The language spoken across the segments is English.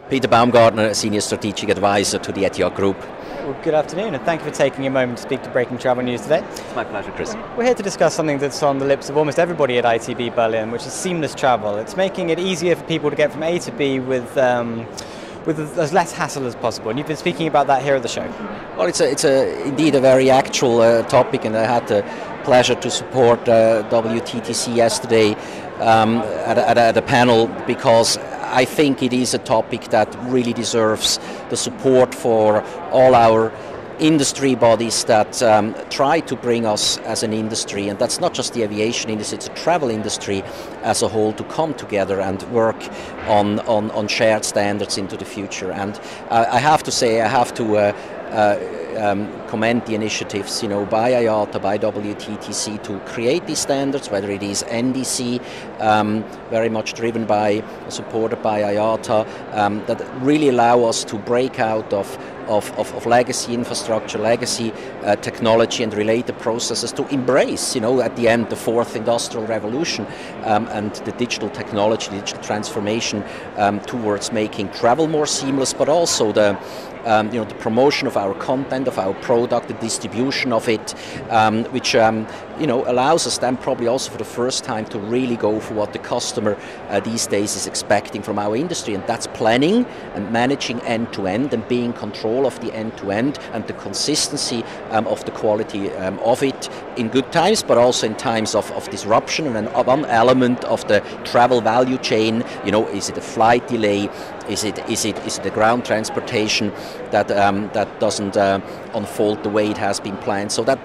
Peter Baumgartner, Senior Strategic Advisor to the Etihad Group. Well, good afternoon, and thank you for taking a moment to speak to Breaking Travel News today. It's my pleasure, Chris. We're here to discuss something that's on the lips of almost everybody at ITB Berlin, which is seamless travel. It's making it easier for people to get from A to B with as less hassle as possible, and you've been speaking about that here at the show. Well, it's indeed a very actual topic, and I had the pleasure to support WTTC yesterday at a panel, because I think it is a topic that really deserves the support for all our industry bodies that try to bring us as an industry, and that's not just the aviation industry, it's a travel industry as a whole, to come together and work on shared standards into the future. And I have to say, I have to commend the initiatives, by IATA, by WTTC to create these standards, whether it is NDC, very much driven by, supported by IATA, that really allow us to break out of legacy infrastructure, legacy technology and related processes, to embrace, at the end, the fourth industrial revolution and the digital technology, digital transformation towards making travel more seamless, but also the promotion of our content, of our product, the distribution of it, which allows us then probably also for the first time to really go for what the customer these days is expecting from our industry, and that's planning and managing end-to-end and being in control of the end-to-end and the consistency of the quality of it in good times, but also in times of disruption. And one element of the travel value chain, is it a flight delay? Is it the ground transportation that doesn't unfold the way it has been planned? So that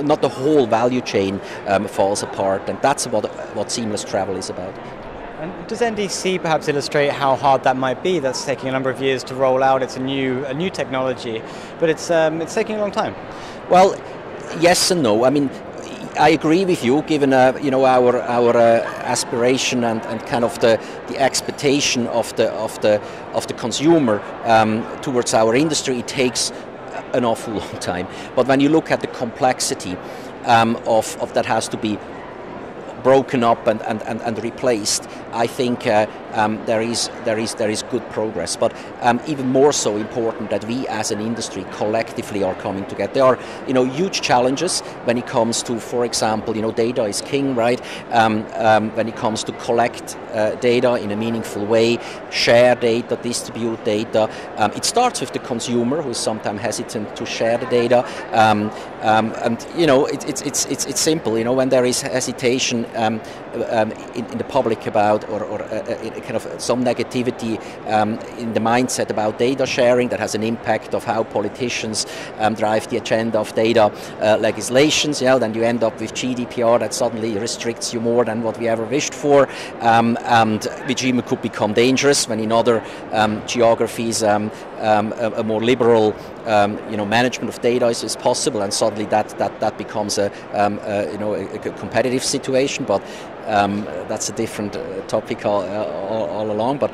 not the whole value chain falls apart, and that's what seamless travel is about. And does NDC perhaps illustrate how hard that might be? That's taking a number of years to roll out. It's a new technology, but it's taking a long time. Well, yes and no. I mean, I agree with you, given our aspiration and kind of the expectation of the consumer towards our industry. It takes an awful long time. But when you look at the complexity of that has to be broken up and replaced, I think there is good progress. But even more so important that we as an industry collectively are coming together. There are huge challenges when it comes to, for example, data is king, right? When it comes to collect data in a meaningful way, share data, distribute data. It starts with the consumer, who is sometimes hesitant to share the data, and it's simple. When there is hesitation in the public about or kind of some negativity in the mindset about data sharing, that has an impact of how politicians drive the agenda of data legislations. Then you end up with GDPR that suddenly restricts you more than what we ever wished for, and which even could become dangerous when in other geographies a more liberal management of data is possible, and suddenly that becomes a competitive situation. But that's a different topic all along. But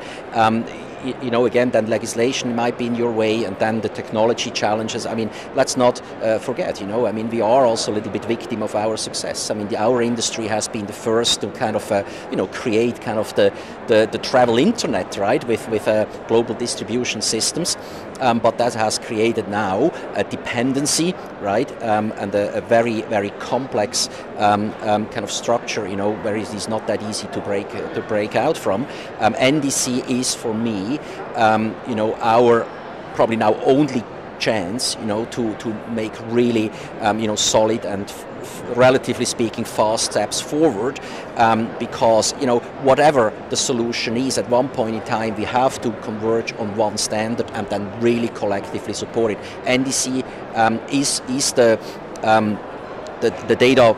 again, then legislation might be in your way, and then the technology challenges. I mean, let's not forget, we are also a little bit victim of our success. I mean, our industry has been the first to kind of, create kind of the travel internet, right, with global distribution systems. But that has created now a dependency, right, and a very, very complex kind of structure, where it is not that easy to break out from. NDC is, for me, our probably now only chance, to make really, solid and relatively speaking fast steps forward, because whatever the solution is, at one point in time we have to converge on one standard and then really collectively support it. NDC is the data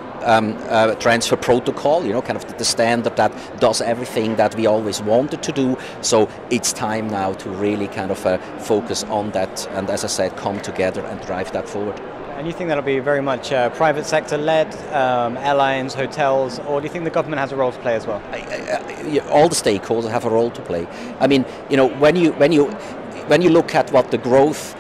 transfer protocol, kind of the standard that does everything that we always wanted to do. So it's time now to really kind of focus on that, and as I said, come together and drive that forward. And you think that'll be very much private sector led, airlines, hotels, or do you think the government has a role to play as well? All the stakeholders have a role to play. I mean, when you look at what the growth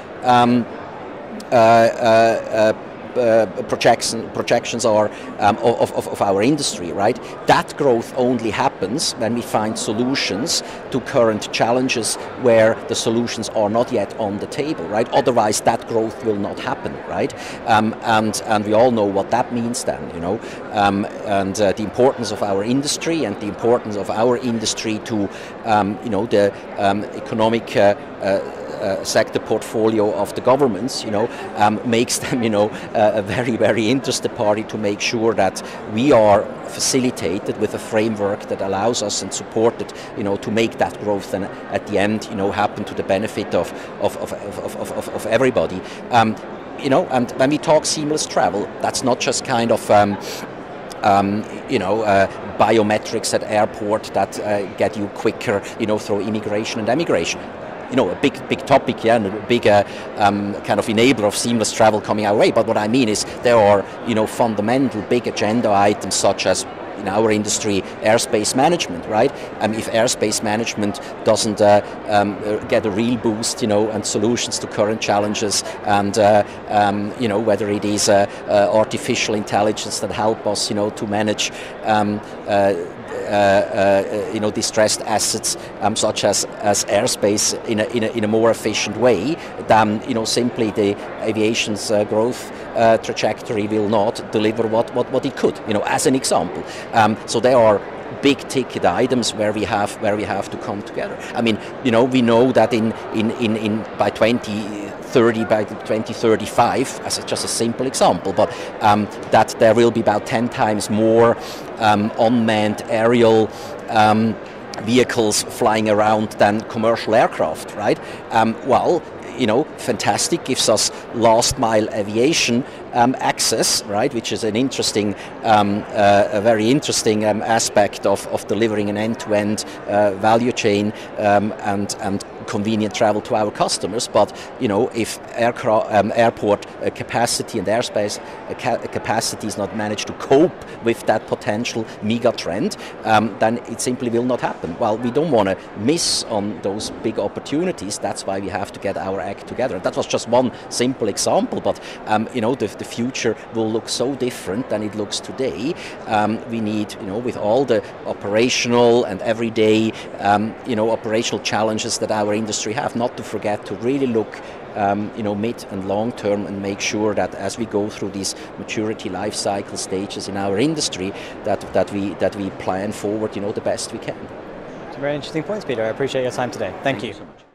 projections are of our industry, right? That growth only happens when we find solutions to current challenges where the solutions are not yet on the table, right? Otherwise, that growth will not happen, right? And we all know what that means then, you know, and the importance of our industry and the importance of our industry to, you know, the economic sector portfolio of the governments, you know, makes them, you know, a very, very interested party to make sure that we are facilitated with a framework that allows us and supported, you know, to make that growth and at the end, you know, happen to the benefit of everybody. You know, and when we talk seamless travel, that's not just kind of you know, biometrics at airport that get you quicker, you know, through immigration and emigration. You know, a big topic, yeah, and a big kind of enabler of seamless travel coming our way. But what I mean is there are, you know, fundamental big agenda items such as, in our industry, airspace management, right? If airspace management doesn't get a real boost, you know, and solutions to current challenges, and you know, whether it is artificial intelligence that help us, you know, to manage you know, distressed assets such as airspace in a more efficient way, than, you know, simply the aviation's growth trajectory will not deliver what it could, you know, as an example. So there are big ticket items where we have to come together. I mean, you know, we know that by 2030, by 2035, as just a simple example, but that there will be about 10 times more unmanned aerial vehicles flying around than commercial aircraft, right? Well, you know, fantastic, gives us last mile aviation access, right, which is an interesting, a very interesting aspect of delivering an end-to-end value chain and convenient travel to our customers. But, you know, if airport capacity and airspace capacity is not managed to cope with that potential mega trend, then it simply will not happen. Well, we don't want to miss on those big opportunities. That's why we have to get our act together. That was just one simple example, but you know, the future will look so different than it looks today. We need, you know, with all the operational and everyday, you know, operational challenges that our industry have, not to forget to really look, you know, mid and long term, and make sure that as we go through these maturity life cycle stages in our industry, that we plan forward, you know, the best we can. Some very interesting points, Peter. I appreciate your time today. Thank you. So much.